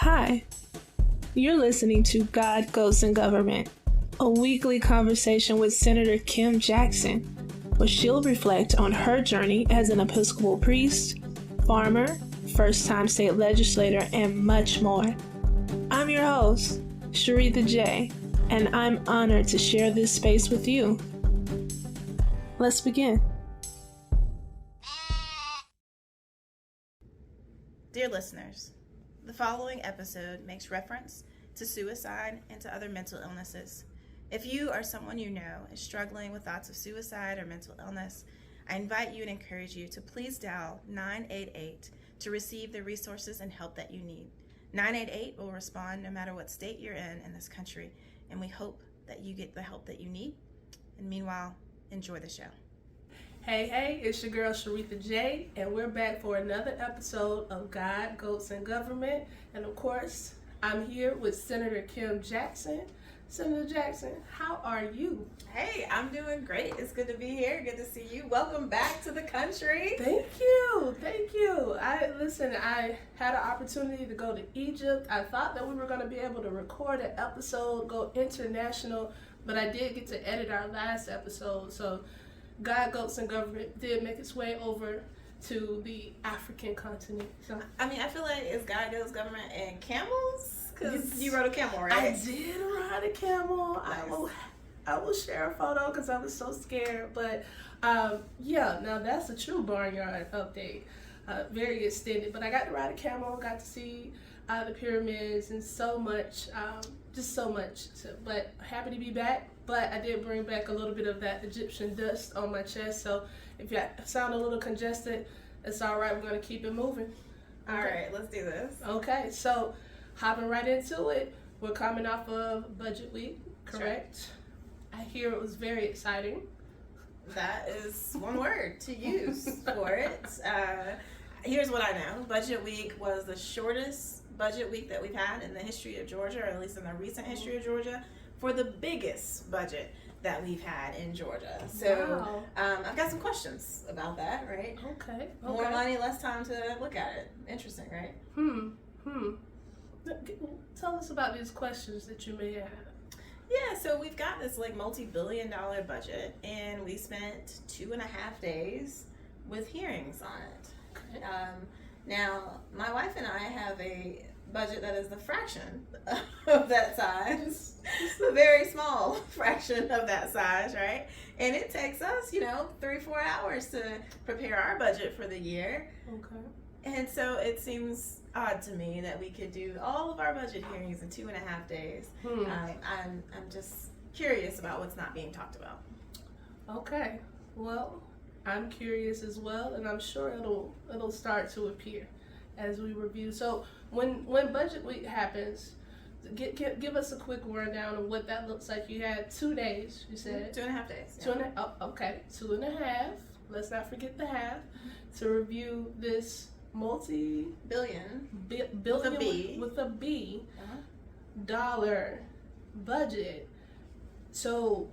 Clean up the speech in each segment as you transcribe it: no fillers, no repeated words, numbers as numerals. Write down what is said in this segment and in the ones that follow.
Hi, you're listening to God, Ghosts, and Government, a weekly conversation with Senator Kim Jackson, where she'll reflect on her journey as an Episcopal priest, farmer, first-time state legislator, and much more. I'm your host, Sharitha J., and I'm honored to share this space with you. Let's begin. Dear listeners, the following episode makes reference to suicide and to other mental illnesses. If you or someone you know is struggling with thoughts of suicide or mental illness, I invite you and encourage you to please dial 988 to receive the resources and help that you need. 988 will respond no matter what state you're in this country, and we hope that you get the help that you need. And meanwhile, enjoy the show. Hey, it's your girl Sharitha J, and we're back for another episode of God, Ghosts, and Government. And of course, I'm here with Senator Kim Jackson. Senator Jackson, how are you? Hey, I'm doing great. It's good to be here. Good to see you. Welcome back to the country. Thank you. I had an opportunity to go to Egypt. I thought that we were going to be able to record an episode, go international, but I did get to edit our last episode. So God, Ghosts, and Government did make its way over to the African continent. So I feel like it's God, Ghosts, Government, and camels. Because you rode a camel, right? I did ride a camel. Nice. I will share a photo because I was so scared. But now that's a true barnyard update. Very extended. But I got to ride a camel, got to see the pyramids and so much, just so much. But happy to be back. But I did bring back a little bit of that Egyptian dust on my chest. So if you sound a little congested, it's all right. We're going to keep it moving. All right, let's do this. Okay, so hopping right into it, we're coming off of budget week, correct? Sure. I hear it was very exciting. That is one word to use for it. Here's what I know. Budget week was the shortest budget week that we've had in the history of Georgia, or at least in the recent history of Georgia, for the biggest budget that we've had in Georgia. So wow. I've got some questions about that, right? Okay. More money, less time to look at it. Interesting, right? Tell us about these questions that you may have. Yeah, so we've got this multi-billion-dollar budget, and we spent 2.5 days with hearings on it. Okay. Now, my wife and I have a budget that is the fraction of that size. It's a very small fraction of that size, right? And it takes us, 3-4 hours to prepare our budget for the year. Okay. And so it seems odd to me that we could do all of our budget hearings in 2.5 days. I'm just curious about what's not being talked about. Okay. Well, I'm curious as well, and I'm sure it'll start to appear as we review. So when budget week happens, give us a quick rundown of what that looks like. You had 2 days, you said? 2.5 days. Yeah. 2.5. Let's not forget the half to review this multi-billion with a B dollar budget. So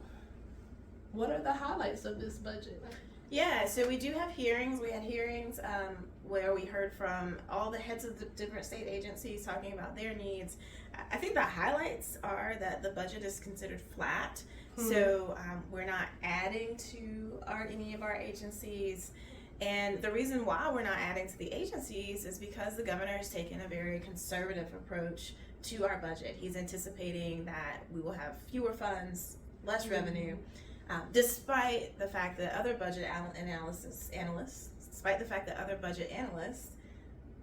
what are the highlights of this budget? Yeah, so we do have hearings. We had hearings where we heard from all the heads of the different state agencies talking about their needs. I think the highlights are that the budget is considered flat. So we're not adding to any of our agencies. And the reason why we're not adding to the agencies is because the governor has taken a very conservative approach to our budget. He's anticipating that we will have fewer funds, less revenue, despite the fact that other budget analysts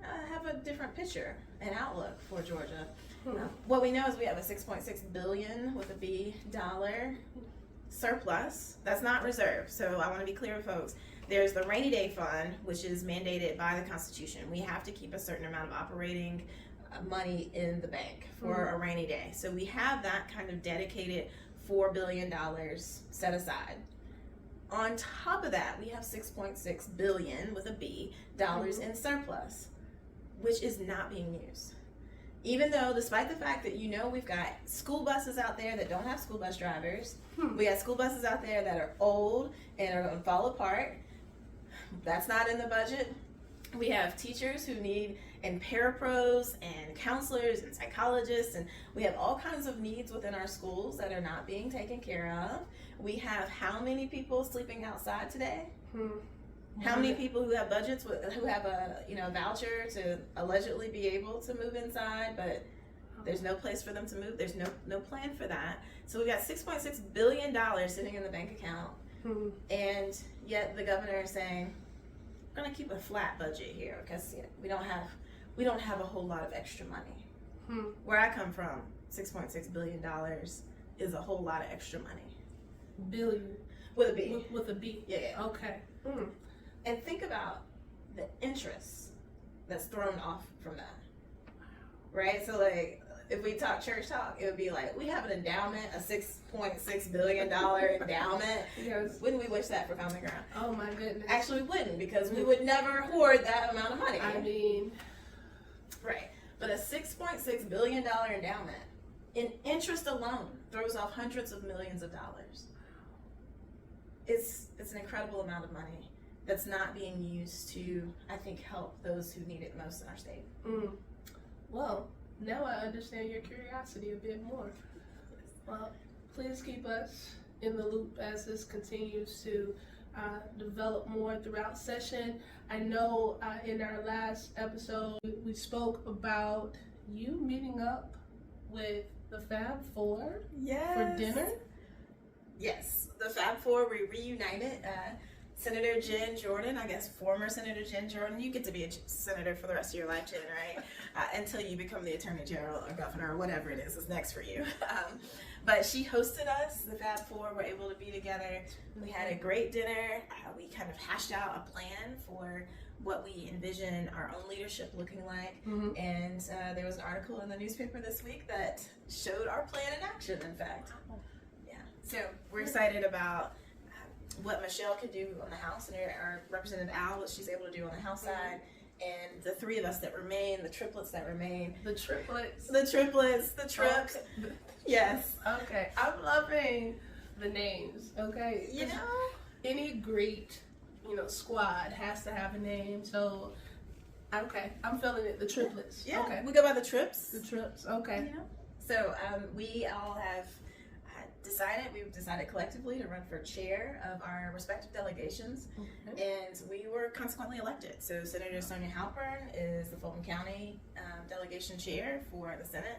have a different picture and outlook for Georgia. What we know is we have a $6.6 billion with a B dollar surplus. That's not reserve. So I want to be clear with folks. There's the rainy day fund, which is mandated by the Constitution. We have to keep a certain amount of operating money in the bank for a rainy day. So we have that kind of dedicated $4 billion set aside. On top of that, we have $6.6 billion with a B dollars in surplus, which is not being used. Even though, despite the fact that we've got school buses out there that don't have school bus drivers, we got school buses out there that are old and are going to fall apart. That's not in the budget. We have teachers who need and parapros and counselors and psychologists, and we have all kinds of needs within our schools that are not being taken care of. We have how many people sleeping outside today? How many people who have budgets who have a voucher to allegedly be able to move inside, but there's no place for them to move. There's no plan for that. So we got $6.6 billion sitting in the bank account, and yet the governor is saying we're going to keep a flat budget here because we don't have a whole lot of extra money. Where I come from, $6.6 billion is a whole lot of extra money. Billion with a B. With a B. Yeah. Okay. And think about the interest that's thrown off from that, right? So like, if we talk church talk, it would be like, we have an endowment, a $6.6 billion endowment. Yes. Wouldn't we wish that for Common Ground? Oh my goodness. Actually, we wouldn't, because we would never hoard that amount of money. I mean, right. But a $6.6 billion endowment in interest alone throws off hundreds of millions of dollars. It's an incredible amount of money that's not being used to, I think, help those who need it most in our state. Well, now I understand your curiosity a bit more. Well, please keep us in the loop as this continues to develop more throughout session. I know in our last episode we spoke about you meeting up with the Fab Four for dinner. Yes, the Fab Four, we reunited. Senator Jen Jordan, I guess former Senator Jen Jordan, you get to be a senator for the rest of your life, Jen, right? Until you become the Attorney General or Governor or whatever it is next for you. But she hosted us, the Fab Four were able to be together. We had a great dinner. We kind of hashed out a plan for what we envision our own leadership looking like. And there was an article in the newspaper this week that showed our plan in action, in fact. Yeah, so we're excited about what Michelle can do on the House, and our Representative Al, what she's able to do on the House side, and the three of us that remain, the triplets that remain. The triplets. The trips. Yes. Okay, I'm loving the names, okay? You know? Any great, squad has to have a name, so, okay, I'm feeling it, the triplets. Yeah, okay. We go by the trips. The trips, okay. Yeah. So we all have we've decided collectively to run for chair of our respective delegations, and we were consequently elected. So Senator Sonia Halpern is the Fulton County delegation chair for the Senate.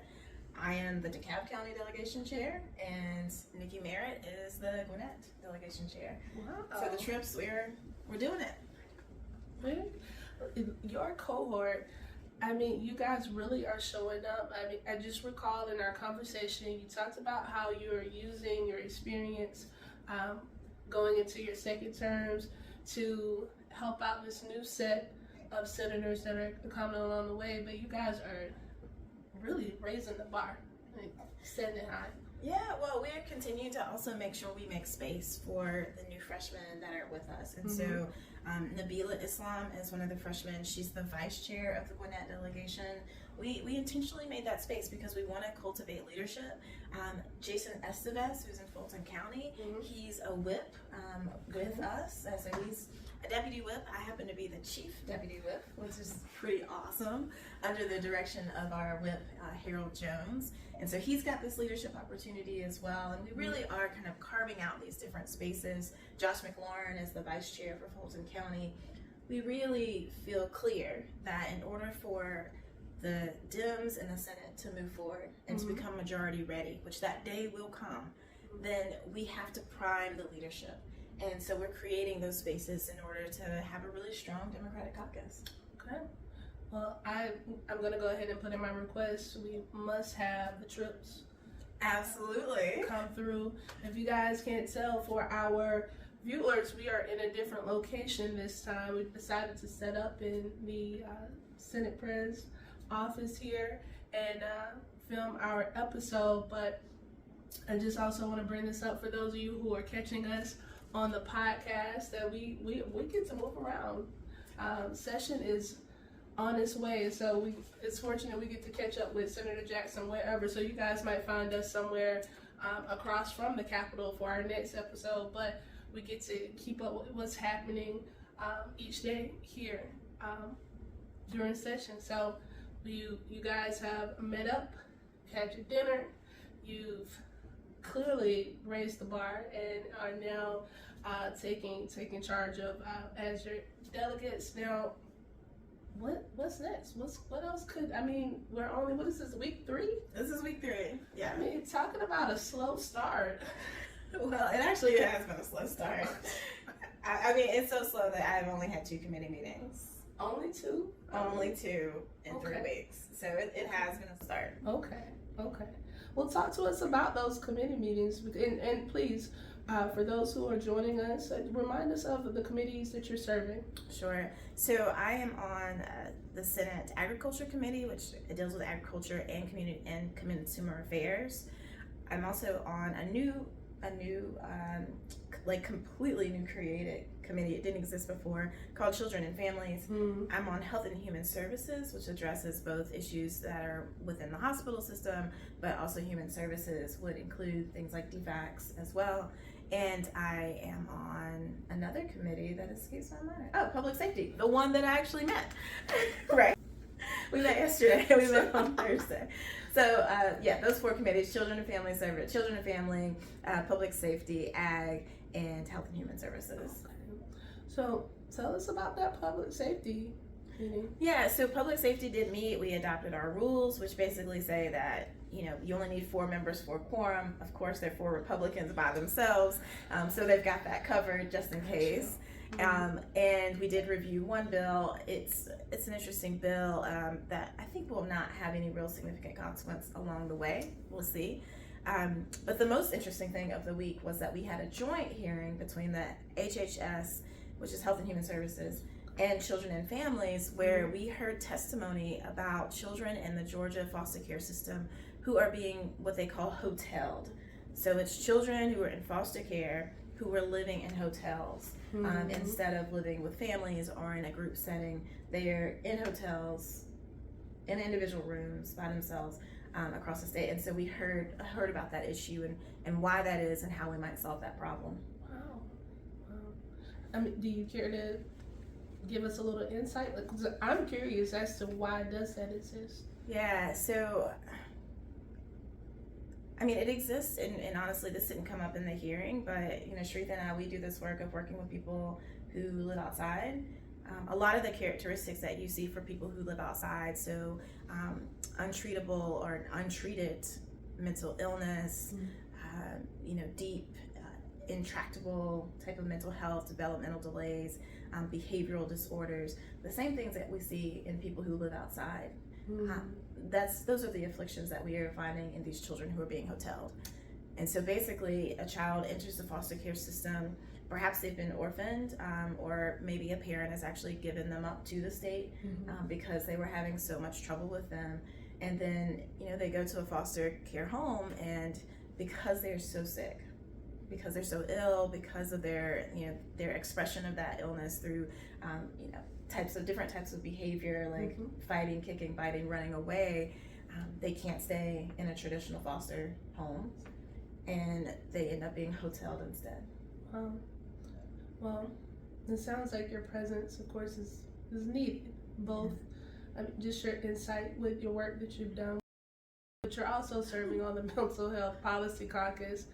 I am the Dekalb County delegation chair, and Nikki Merritt is the Gwinnett delegation chair. Wow. So the trips, we're doing it. Your cohort, I mean, you guys really are showing up. I mean, I just recall in our conversation, you talked about how you're using your experience going into your second terms to help out this new set of senators that are coming along the way. But you guys are really raising the bar, like setting it high. Yeah, well, we're continuing to also make sure we make space for the new freshmen that are with us. And so Nabila Islam is one of the freshmen. She's the vice chair of the Gwinnett delegation. We intentionally made that space because we want to cultivate leadership. Jason Estevez, who's in Fulton County, he's a whip with us. So he's a deputy whip. I happen to be the chief deputy whip, which is pretty awesome, under the direction of our whip, Harold Jones. And so he's got this leadership opportunity as well. And we really are kind of carving out these different spaces. Josh McLaurin is the vice chair for Fulton County. We really feel clear that in order for the Dems in the Senate to move forward and to become majority ready, which that day will come, then we have to prime the leadership. And so we're creating those spaces in order to have a really strong Democratic caucus. Okay. Well, I'm going to go ahead and put in my request. We must have the trips. Absolutely. Come through. If you guys can't tell, for our viewers, we are in a different location this time. We've decided to set up in the Senate Pres office here and film our episode. But I just also want to bring this up for those of you who are catching us on the podcast, that we get to move around. Session is on its way, so it's fortunate we get to catch up with Senator Jackson wherever. So you guys might find us somewhere across from the Capitol for our next episode, but we get to keep up with what's happening each day here during session. So You guys have met up, had your dinner, you've clearly raised the bar and are now taking charge of as your delegates. Now, what's next? What else could, I mean, we're only, what is this, week 3? This is week 3. Yeah. I mean, talking about a slow start. Well, it actually has been a slow start. I mean, it's so slow that I've only had 2 committee meetings. Only 2? Only 2 in 3 weeks. So it has been a start. Okay. Well, talk to us about those committee meetings, and please, for those who are joining us, remind us of the committees that you're serving. Sure. So I am on the Senate Agriculture Committee, which deals with agriculture and community and consumer affairs. I'm also on a new like completely new created committee. It didn't exist before, called Children and Families. I'm on Health and Human Services, which addresses both issues that are within the hospital system, but also human services would include things like DFACS as well. And I am on another committee that escapes my mind. Oh, Public Safety, the one that I actually met. Right. We met yesterday. We met on Thursday. So yeah, those 4 committees: Children and Family Service, Children and Family, Public Safety, Ag, and Health and Human Services. Okay. So tell us about that Public Safety meeting. Yeah, so Public Safety did meet. We adopted our rules, which basically say that you only need 4 members for a quorum. Of course, they're 4 Republicans by themselves, so they've got that covered just in case. And we did review one bill. It's an interesting bill that I think will not have any real significant consequence along the way. We'll see. But the most interesting thing of the week was that we had a joint hearing between the HHS, which is Health and Human Services, and Children and Families, where we heard testimony about children in the Georgia foster care system who are being what they call hoteled. So it's children who are in foster care who were living in hotels instead of living with families or in a group setting. They're in hotels, in individual rooms by themselves across the state. And so we heard about that issue and why that is and how we might solve that problem. Wow. I mean, do you care to give us a little insight? Because I'm curious as to why does that exist? Yeah, so I mean, it exists, and honestly, this didn't come up in the hearing, but Shreetha and I, we do this work of working with people who live outside. A lot of the characteristics that you see for people who live outside, so untreatable or untreated mental illness, deep, intractable type of mental health, developmental delays, behavioral disorders, the same things that we see in people who live outside. Those are the afflictions that we are finding in these children who are being hoteled. And so basically a child enters the foster care system, perhaps they've been orphaned, or maybe a parent has actually given them up to the state because they were having so much trouble with them. And then they go to a foster care home, and because they're so sick, because they're so ill, because of their expression of that illness through different types of behavior, like fighting, kicking, biting, running away, they can't stay in a traditional foster home, and they end up being hoteled instead. Well, it sounds like your presence, of course, is needed. Both, just your insight with your work that you've done, but you're also serving on the Mental Health Policy Caucus,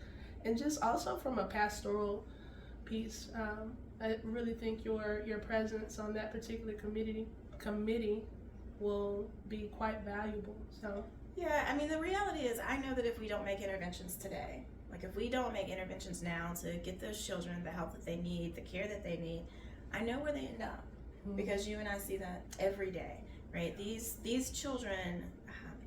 and just also from a pastoral piece. I really think your presence on that particular committee will be quite valuable. So yeah, I mean, the reality is, I know that if we don't make interventions today, like if we don't make interventions now to get those children the help that they need, the care that they need, I know where they end up, because you and I see that every day, right? These children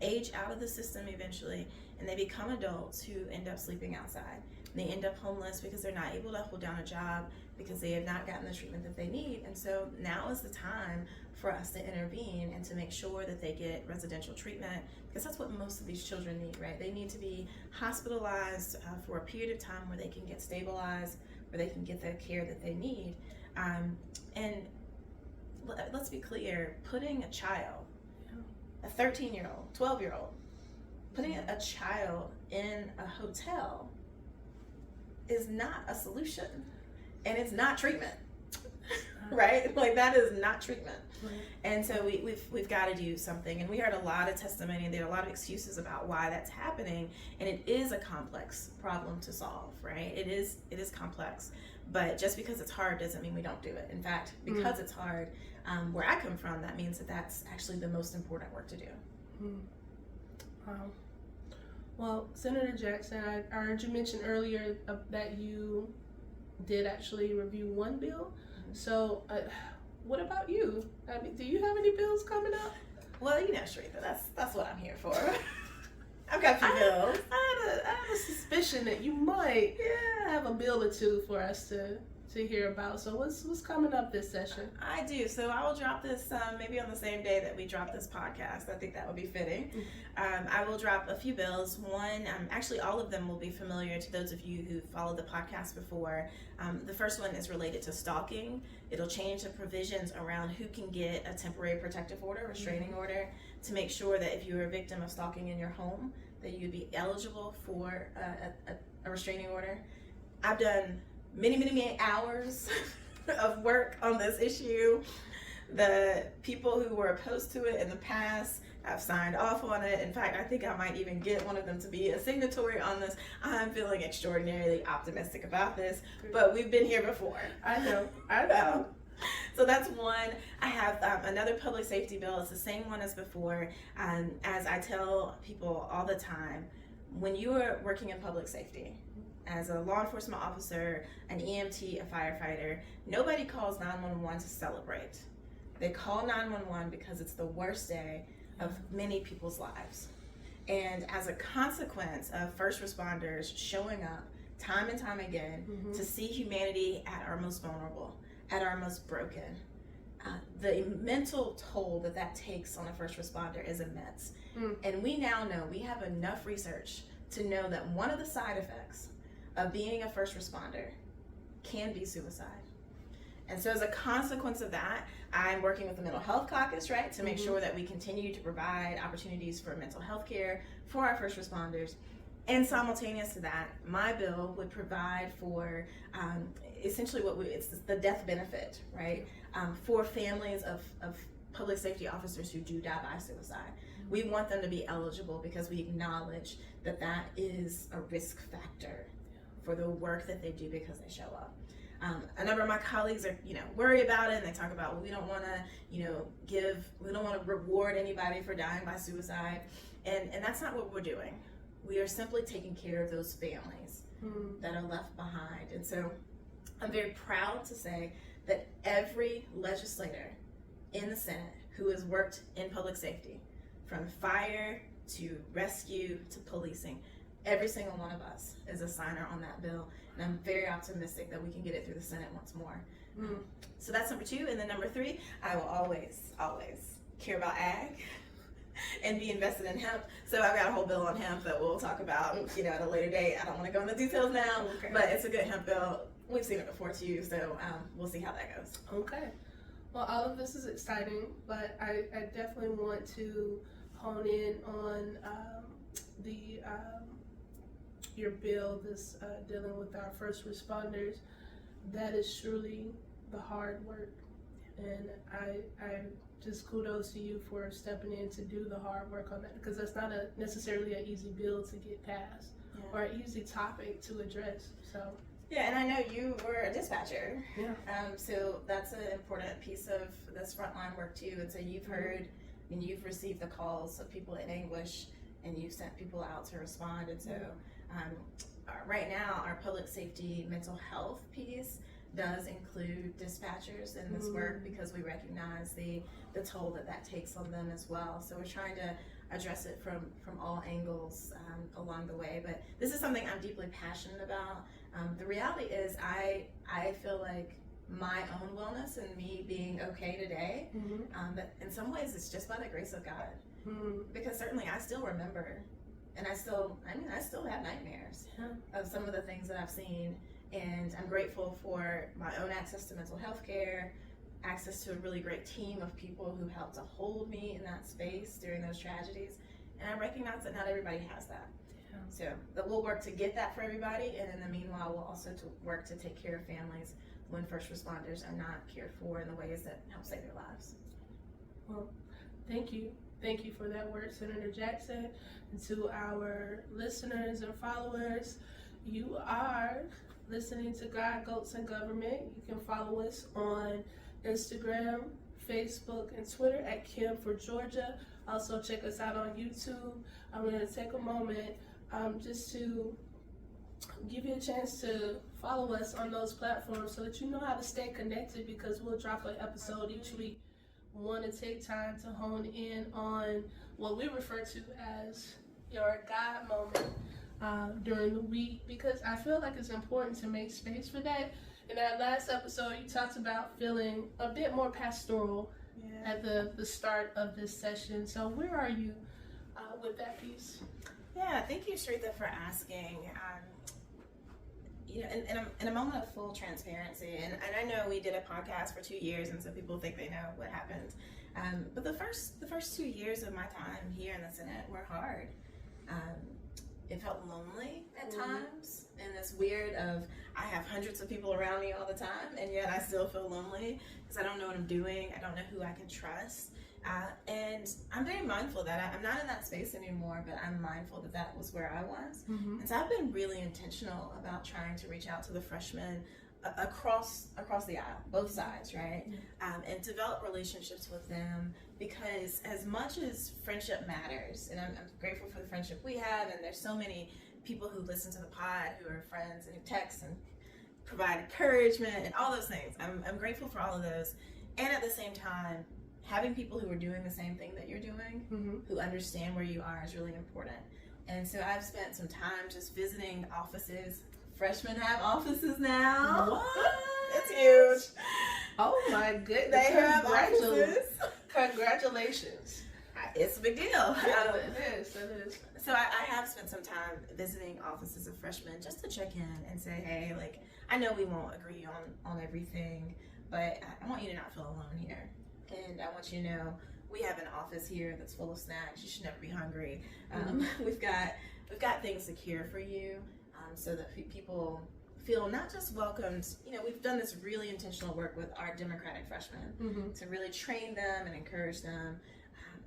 age out of the system eventually, and they become adults who end up sleeping outside. They end up homeless because they're not able to hold down a job, because they have not gotten the treatment that they need. And so now is the time for us to intervene and to make sure that they get residential treatment, because that's what most of these children need, right? They need to be hospitalized for a period of time where they can get stabilized, where they can get the care that they need. And let's be clear, putting a child, a 13-year-old, 12-year-old, putting a child in a hotel is not a solution, and it's not treatment. right? Like that is not treatment. Right. And so we've got to do something. And we heard a lot of testimony, and there are a lot of excuses about why that's happening. And it is a complex problem to solve, right? It is complex. But just because it's hard doesn't mean we don't do it. In fact, because it's hard, where I come from, that means that that's actually the most important work to do. Wow. Well, Senator Jackson, I heard you mention earlier that you did actually review one bill. So, what about you? I mean, do you have any bills coming up? Well, Sharita, that's what I'm here for. I've got your bills. I had a suspicion that you might have a bill or two for us to hear about. So what's coming up this session? I do. So I will drop this maybe on the same day that we drop this podcast. I think that would be fitting. I will drop a few bills. One, actually all of them will be familiar to those of you who followed the podcast before. The first one is related to stalking. It'll change the provisions around who can get a temporary protective order, restraining order, to make sure that if you are a victim of stalking in your home, that you'd be eligible for a restraining order. I've done many hours of work on this issue. The people who were opposed to it in the past have signed off on it. In fact, I think I might even get one of them to be a signatory on this. I'm feeling extraordinarily optimistic about this, but we've been here before. I know. So that's one. I have another public safety bill. It's the same one as before. As I tell people all the time, when you are working in public safety, as a law enforcement officer, an EMT, a firefighter, nobody calls 911 to celebrate. They call 911 because it's the worst day of many people's lives. And as a consequence of first responders showing up time and time again to see humanity at our most vulnerable, at our most broken, the mental toll that takes on a first responder is immense. And we now know, we have enough research to know that one of the side effects of being a first responder can be suicide. And so as a consequence of that, I'm working with the Mental Health Caucus, right, to make sure that we continue to provide opportunities for mental health care for our first responders. And simultaneous to that, my bill would provide for essentially it's the death benefit, right, for families of public safety officers who do die by suicide. We want them to be eligible because we acknowledge that that is a risk factor for the work that they do because they show up. A number of my colleagues are, worry about it, and they talk about, well, we don't want to reward anybody for dying by suicide, and that's not what we're doing. We are simply taking care of those families that are left behind. And so I'm very proud to say that every legislator in the Senate who has worked in public safety, from fire to rescue to policing, every single one of us is a signer on that bill, and I'm very optimistic that we can get it through the Senate once more. So that's number 2. And then number 3, I will always care about ag and be invested in hemp. So I've got a whole bill on hemp that we'll talk about at a later date. I don't want to go into details now, but it's a good hemp bill. We've seen it before too, so we'll see how that goes. Okay. Well, all of this is exciting, but I definitely want to hone in on your bill, this dealing with our first responders. That is truly the hard work, and I just kudos to you for stepping in to do the hard work on that, because that's not necessarily an easy bill to get passed or an easy topic to address. So yeah, and I know you were a dispatcher. Yeah. So that's an important piece of this frontline work too. And so you've heard and you've received the calls of people in anguish, and you've sent people out to respond. And so right now, our public safety mental health piece does include dispatchers in this work, because we recognize the toll that takes on them as well. So we're trying to address it from all angles along the way. But this is something I'm deeply passionate about. The reality is I feel like my own wellness and me being okay today, but in some ways it's just by the grace of God. Because certainly I still remember, and I still have nightmares of some of the things that I've seen. And I'm grateful for my own access to mental health care, access to a really great team of people who helped to hold me in that space during those tragedies. And I recognize that not everybody has that. So that we'll work to get that for everybody, and in the meanwhile, we'll also work to take care of families when first responders are not cared for in the ways that help save their lives. Well, thank you. Thank you for that word, Senator Jackson. And to our listeners and followers, you are listening to God, Goats, and Government. You can follow us on Instagram, Facebook, and Twitter at Kim for Georgia. Also, check us out on YouTube. I'm going to take a moment just to give you a chance to follow us on those platforms so that you know how to stay connected, because we'll drop an episode each week. We want to take time to hone in on what we refer to as your God moment during the week, because I feel like it's important to make space for that. In our last episode, you talked about feeling a bit more pastoral at the start of this session. So where are you with that piece? Yeah, thank you, Shretha, for asking. In a moment of full transparency, and I know we did a podcast for 2 years, and so people think they know what happened. But the first 2 years of my time here in the Senate were hard. It felt lonely at times, and this weird of I have hundreds of people around me all the time, and yet I still feel lonely because I don't know what I'm doing. I don't know who I can trust. And I'm very mindful that I'm not in that space anymore, but I'm mindful that that was where I was. Mm-hmm. And so I've been really intentional about trying to reach out to the freshmen across the aisle, both sides, right? Mm-hmm. And develop relationships with them, because as much as friendship matters, and I'm grateful for the friendship we have, and there's so many people who listen to the pod who are friends and who text and provide encouragement and all those things. I'm grateful for all of those. And at the same time, having people who are doing the same thing that you're doing, mm-hmm. who understand where you are, is really important. And so I've spent some time just visiting offices. Freshmen have offices now. What? It's huge. Oh my goodness. They have offices. Congratulations. It's a big deal. It is. So I have spent some time visiting offices of freshmen just to check in and say, hey, like, I know we won't agree on everything, but I want you to not feel alone here. And I want you to know we have an office here that's full of snacks. You should never be hungry. We've got things secure for you, so that people feel not just welcomed. We've done this really intentional work with our Democratic freshmen, mm-hmm. to really train them and encourage them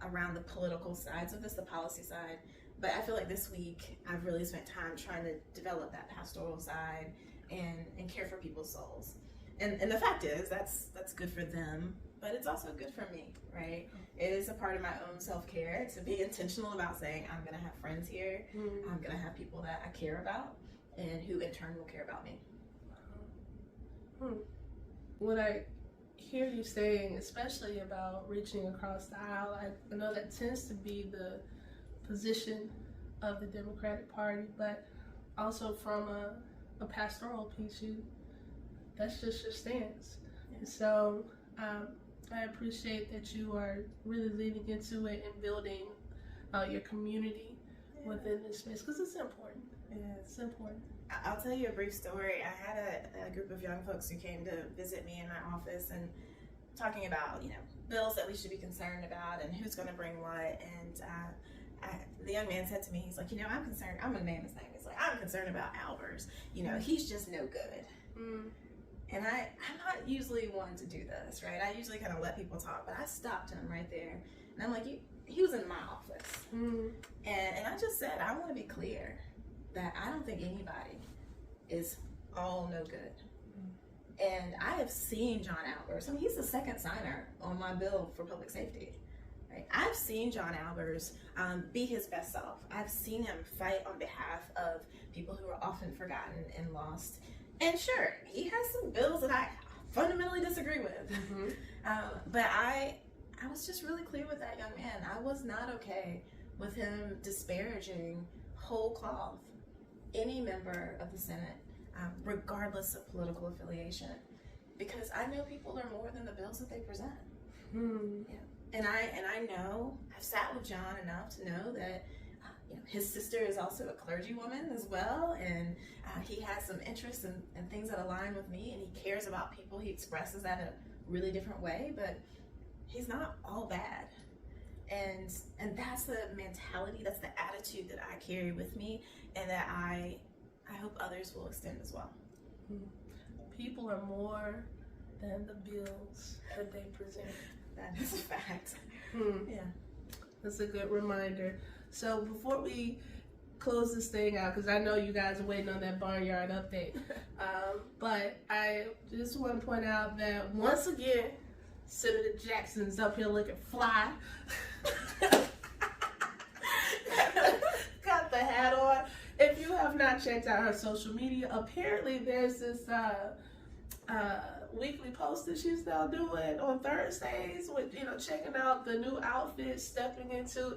around the political sides of this, the policy side. But I feel like this week I've really spent time trying to develop that pastoral side and care for people's souls. And the fact is that's good for them, but it's also good for me, right? It is a part of my own self-care to be intentional about saying I'm going to have friends here. Mm-hmm. I'm going to have people that I care about and who in turn will care about me. What I hear you saying, especially about reaching across the aisle, I know that tends to be the position of the Democratic Party, but also from a pastoral piece, that's just your stance. Yeah. So I appreciate that you are really leaning into it and building your community within this space, because it's important. It's important. I'll tell you a brief story. I had a group of young folks who came to visit me in my office and talking about, bills that we should be concerned about and who's going to bring what. And the young man said to me, he's like, I'm concerned. I'm going to name his name. He's like, I'm concerned about Albers. He's just no good. Mm. And I'm not usually one to do this, right? I usually kind of let people talk, but I stopped him right there. And I'm like, he was in my office. Mm. And I just said, I want to be clear that I don't think anybody is all no good. Mm. And I have seen John Albers. He's the second signer on my bill for public safety. Right? I've seen John Albers be his best self. I've seen him fight on behalf of people who are often forgotten and lost. And sure, he has some bills that I fundamentally disagree with. Mm-hmm. But I was just really clear with that young man. I was not okay with him disparaging whole cloth any member of the Senate, regardless of political affiliation, because I know people are more than the bills that they present. Mm. Yeah. And I know, I've sat with John enough to know that his sister is also a clergy woman as well, and he has some interests and things that align with me, and he cares about people. He expresses that in a really different way, but he's not all bad. And that's the mentality, that's the attitude that I carry with me, and that I hope others will extend as well. people are more than the bills that they present. That is a fact. Yeah. That's a good reminder. So before we close this thing out, because I know you guys are waiting on that barnyard update, but I just want to point out that once again, Senator Jackson's up here looking fly. Got the hat on. If you have not checked out her social media, apparently there's this weekly post that she's now doing on Thursdays with, checking out the new outfits, stepping into.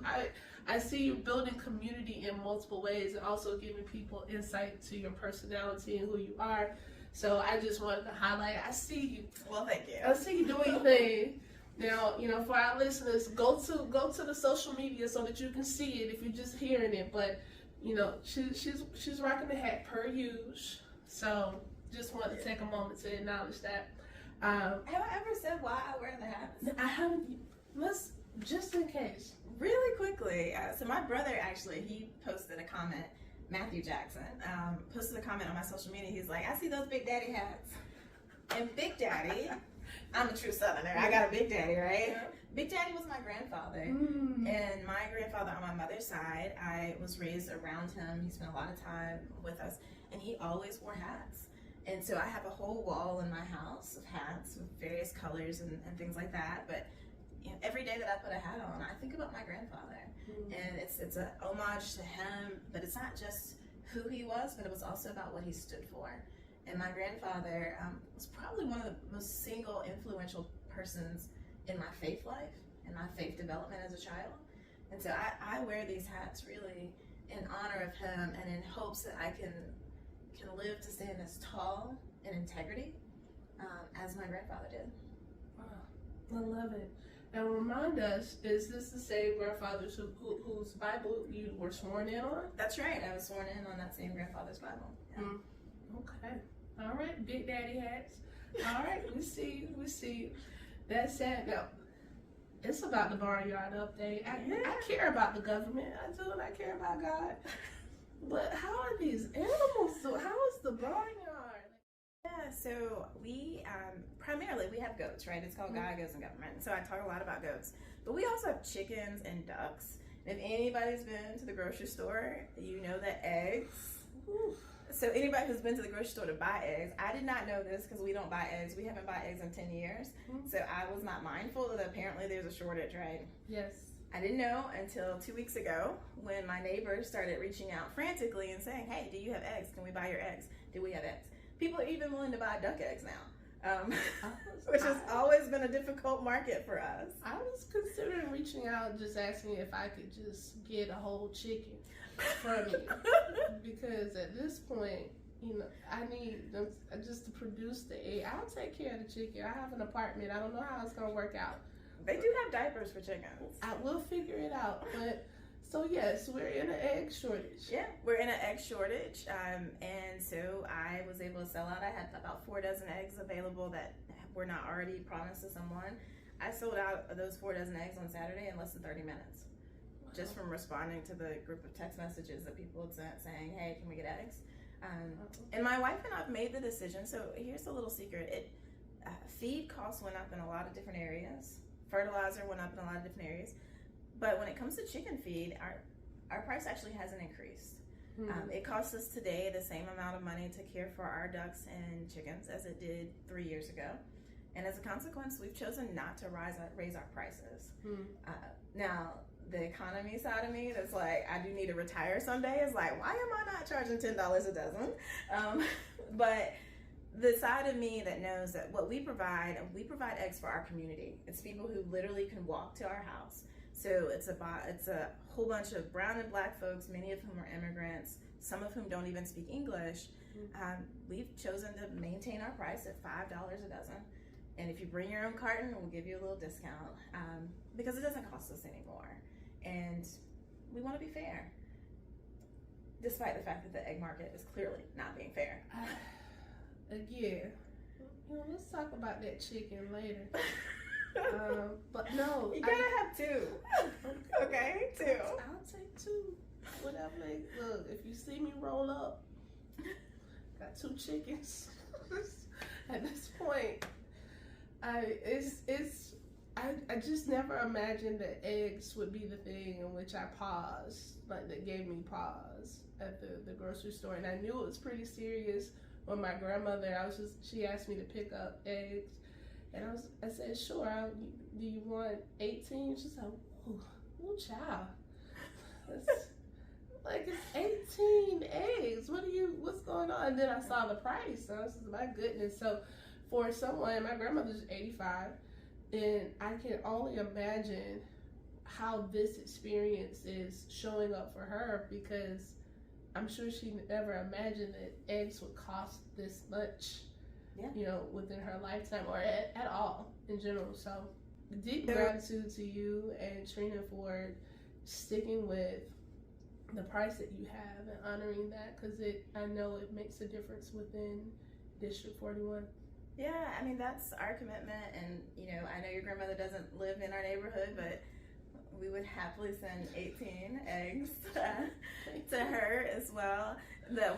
I see you building community in multiple ways and also giving people insight to your personality and who you are. So I just wanted to highlight, I see you. Well, thank you. I see you doing your thing. Now, for our listeners, go to the social media so that you can see it if you're just hearing it. But, she's rocking the hat per usual. So just wanted to take a moment to acknowledge that. Have I ever said why I wear the hat? I haven't. Let's, just in case. Really quickly. So my brother, actually, he posted a comment. Matthew Jackson posted a comment on my social media. He's like, I see those Big Daddy hats. And Big Daddy, I'm a true Southerner. I got a Big Daddy, right? Yeah. Big Daddy was my grandfather. And my grandfather on my mother's side, I was raised around him. He spent a lot of time with us. And he always wore hats. And so I have a whole wall in my house of hats with various colors and things like that. But every day that I put a hat on, I think about my grandfather. And it's an homage to him, but it's not just who he was, but it was also about what he stood for. And my grandfather was probably one of the most single influential persons in my faith life and my faith development as a child. And so I wear these hats really in honor of him and in hopes that I can live to stand as tall in integrity as my grandfather did. Wow, I love it. Now remind us, is this the same grandfather whose Bible you were sworn in on? That's right, I was sworn in on that same grandfather's Bible. Yeah. Okay. All right, Big Daddy hats. All right, we see. That's sad. Now, it's about the barnyard update. I care about the government. I do, and I care about God. But how are these animals? So how is the barnyard? Yeah, so we primarily we have goats, right? It's called God Goes in Government. So I talk a lot about goats, but we also have chickens and ducks. And if anybody's been to the grocery store, you know that eggs. So anybody who's been to the grocery store to buy eggs, I did not know this because we don't buy eggs. We haven't bought eggs in 10 years. So I was not mindful that apparently there's a shortage, right? Yes. I didn't know until 2 weeks ago when my neighbors started reaching out frantically and saying, hey, do you have eggs? Can we buy your eggs? Do we have eggs? People are even willing to buy duck eggs now, which has always been a difficult market for us. I was considering reaching out, just asking if I could just get a whole chicken from you. Because at this point, I need them just to produce the egg. I'll take care of the chicken. I have an apartment. I don't know how it's going to work out. They do have diapers for chickens. I will figure it out. But so yes, we're in an egg shortage. Yeah, we're in an egg shortage. And so I was able to sell out. I had about 4 dozen eggs available that were not already promised to someone. I sold out of those 4 dozen eggs on Saturday in less than 30 minutes. Wow. Just from responding to the group of text messages that people had sent saying, hey, can we get eggs? And my wife and I have made the decision. So here's a little secret. Feed costs went up in a lot of different areas. Fertilizer went up in a lot of different areas. But when it comes to chicken feed, our price actually hasn't increased. It costs us today the same amount of money to care for our ducks and chickens as it did 3 years ago. And as a consequence, we've chosen not to raise our prices. Now, the economy side of me that's like, I do need to retire someday is like, why am I not charging $10 a dozen? But the side of me that knows that what we provide eggs for our community. It's people who literally can walk to our house. So it's a whole bunch of brown and black folks, many of whom are immigrants, some of whom don't even speak English. We've chosen to maintain our price at $5 a dozen. And if you bring your own carton, we'll give you a little discount because it doesn't cost us anymore. And we want to be fair, despite the fact that the egg market is clearly not being fair. Again, let's talk about that chicken later. But no, you gotta have 2. Okay, 2. I'll take 2. Whatever. Look, if you see me roll up, got 2 chickens. at this point, I just never imagined that eggs would be the thing in which I paused, like that gave me pause at the grocery store. And I knew it was pretty serious when my grandmother, she asked me to pick up eggs. And I said, sure, do you want 18? She's like, ooh, child. It's 18 eggs. What's going on? And then I saw the price. And I was like, my goodness. So for someone, my grandmother's 85, and I can only imagine how this experience is showing up for her, because I'm sure she never imagined that eggs would cost this much, within her lifetime or at all in general. So deep gratitude to you and Trina for sticking with the price that you have and honoring that, because I know it makes a difference within District 41. Yeah, I mean, that's our commitment. And, I know your grandmother doesn't live in our neighborhood, but we would happily send 18 eggs to her as well. The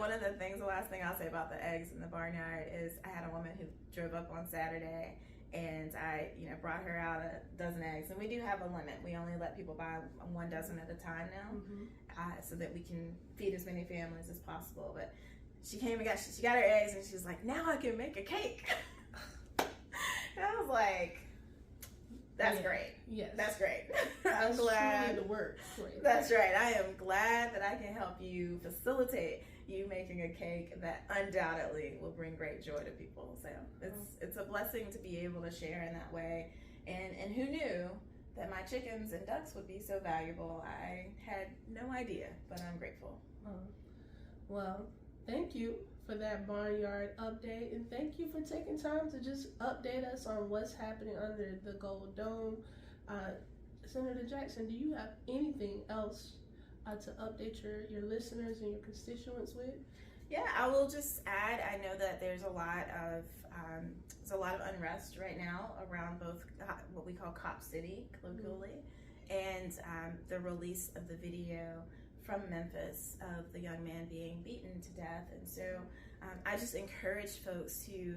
last thing I'll say about the eggs in the barnyard is I had a woman who drove up on Saturday, and I, brought her out a dozen eggs. And we do have a limit. We only let people buy 1 dozen at a time now, so that we can feed as many families as possible. But she came and she got her eggs, and she was like, now I can make a cake. And I was like, that's great. Yes. That's great. I'm glad. The work. That's right. I am glad that I can help you facilitate you making a cake that undoubtedly will bring great joy to people. So it's a blessing to be able to share in that way. And who knew that my chickens and ducks would be so valuable? I had no idea, but I'm grateful. Well, thank you for that barnyard update, and thank you for taking time to just update us on what's happening under the Gold Dome. Senator Jackson, do you have anything else to update your listeners and your constituents with? Yeah, I will just add, I know that there's a lot of unrest right now around both what we call Cop City, colloquially, and the release of the video from Memphis of the young man being beaten to death. And so I just encourage folks to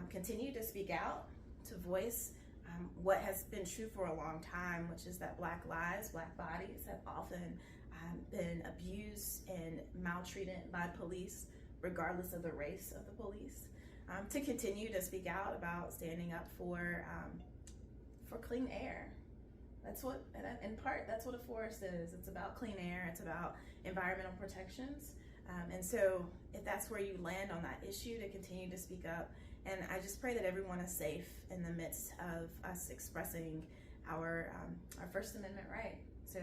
continue to speak out, to voice what has been true for a long time, which is that Black lives, Black bodies have often been abused and maltreated by police, regardless of the race of the police. To continue to speak out about standing up for clean air. That's what, in part, that's what a forest is. It's about clean air. It's about environmental protections. And so if that's where you land on that issue, to continue to speak up. And I just pray that everyone is safe in the midst of us expressing our First Amendment right. So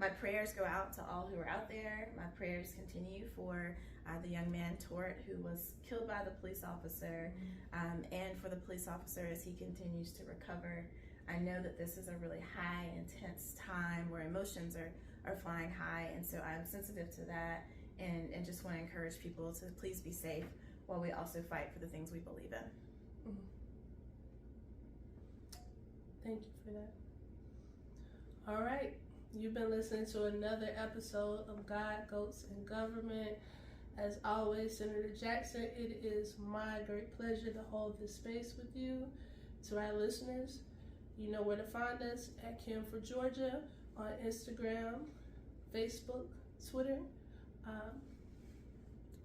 my prayers go out to all who are out there. My prayers continue for the young man, Tort, who was killed by the police officer, and for the police officer as he continues to recover. I know that this is a really high, intense time where emotions are flying high, and so I'm sensitive to that, and just want to encourage people to please be safe while we also fight for the things we believe in. Thank you for that. All right, you've been listening to another episode of God, Goats, and Government. As always, Senator Jackson, it is my great pleasure to hold this space with you. To our listeners, you know where to find us at Kim for Georgia on Instagram, Facebook, Twitter.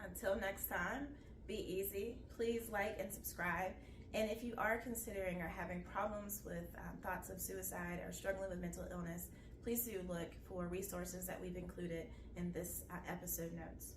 Until next time, be easy. Please like and subscribe. And if you are considering or having problems with thoughts of suicide or struggling with mental illness, please do look for resources that we've included in this episode notes.